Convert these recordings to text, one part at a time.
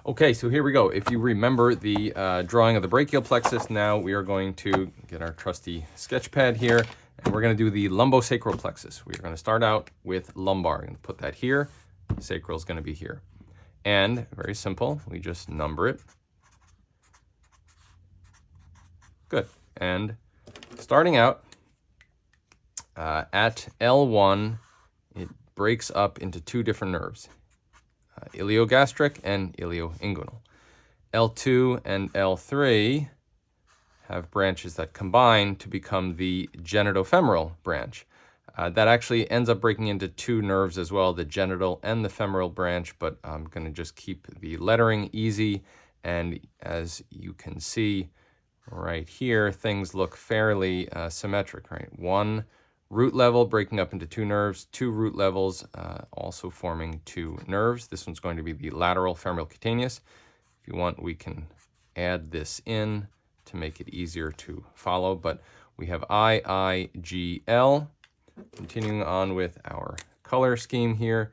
Okay, so here we go. If you remember the drawing of the brachial plexus, now we are going to get our trusty sketch pad here, and we're going to do the lumbosacral plexus. We are going to start out with lumbar. I'm going to put that here. Sacral is going to be here. And very simple, we just number it. Good. And starting out at L1, it breaks up into two different nerves. Iliogastric and ilioinguinal. L2 and L3 have branches that combine to become the genitofemoral branch. That actually ends up breaking into two nerves as well, the genital and the femoral branch, but I'm going to just keep the lettering easy. And as you can see right here, things look fairly symmetric, right? One root level breaking up into two nerves, two root levels also forming two nerves. This one's going to be the lateral femoral cutaneous. If you want, we can add this in to make it easier to follow, but we have IIGL. Continuing on with our color scheme here.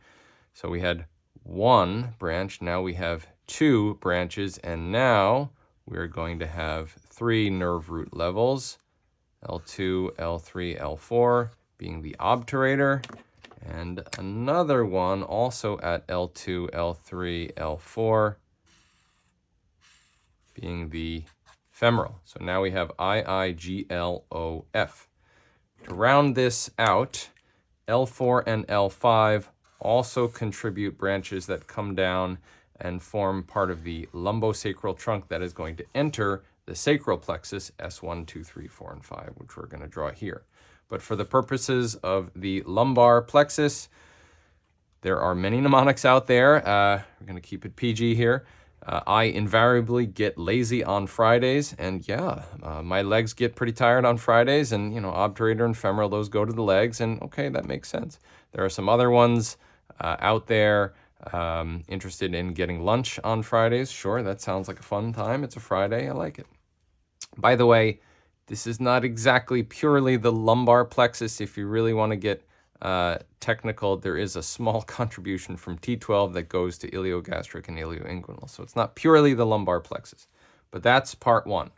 So we had one branch, now we have two branches, and now we're going to have three nerve root levels. L2, L3, L4 being the obturator, and another one also at L2, L3, L4 being the femoral. So now we have IIGLOF. To round this out, L4 and L5 also contribute branches that come down and form part of the lumbosacral trunk that is going to enter the sacral plexus, S1, 2, 3, 4, and 5, which we're going to draw here. But for the purposes of the lumbar plexus, there are many mnemonics out there. We're going to keep it PG here. I invariably get lazy on Fridays, and yeah, my legs get pretty tired on Fridays, and obturator and femoral, those go to the legs, and okay, that makes sense. There are some other ones out there interested in getting lunch on Fridays. Sure, that sounds like a fun time. It's a Friday, I like it. By the way, this is not exactly purely the lumbar plexus. If you really want to get technical, there is a small contribution from T12 that goes to iliogastric and ilioinguinal. So it's not purely the lumbar plexus, but that's part one.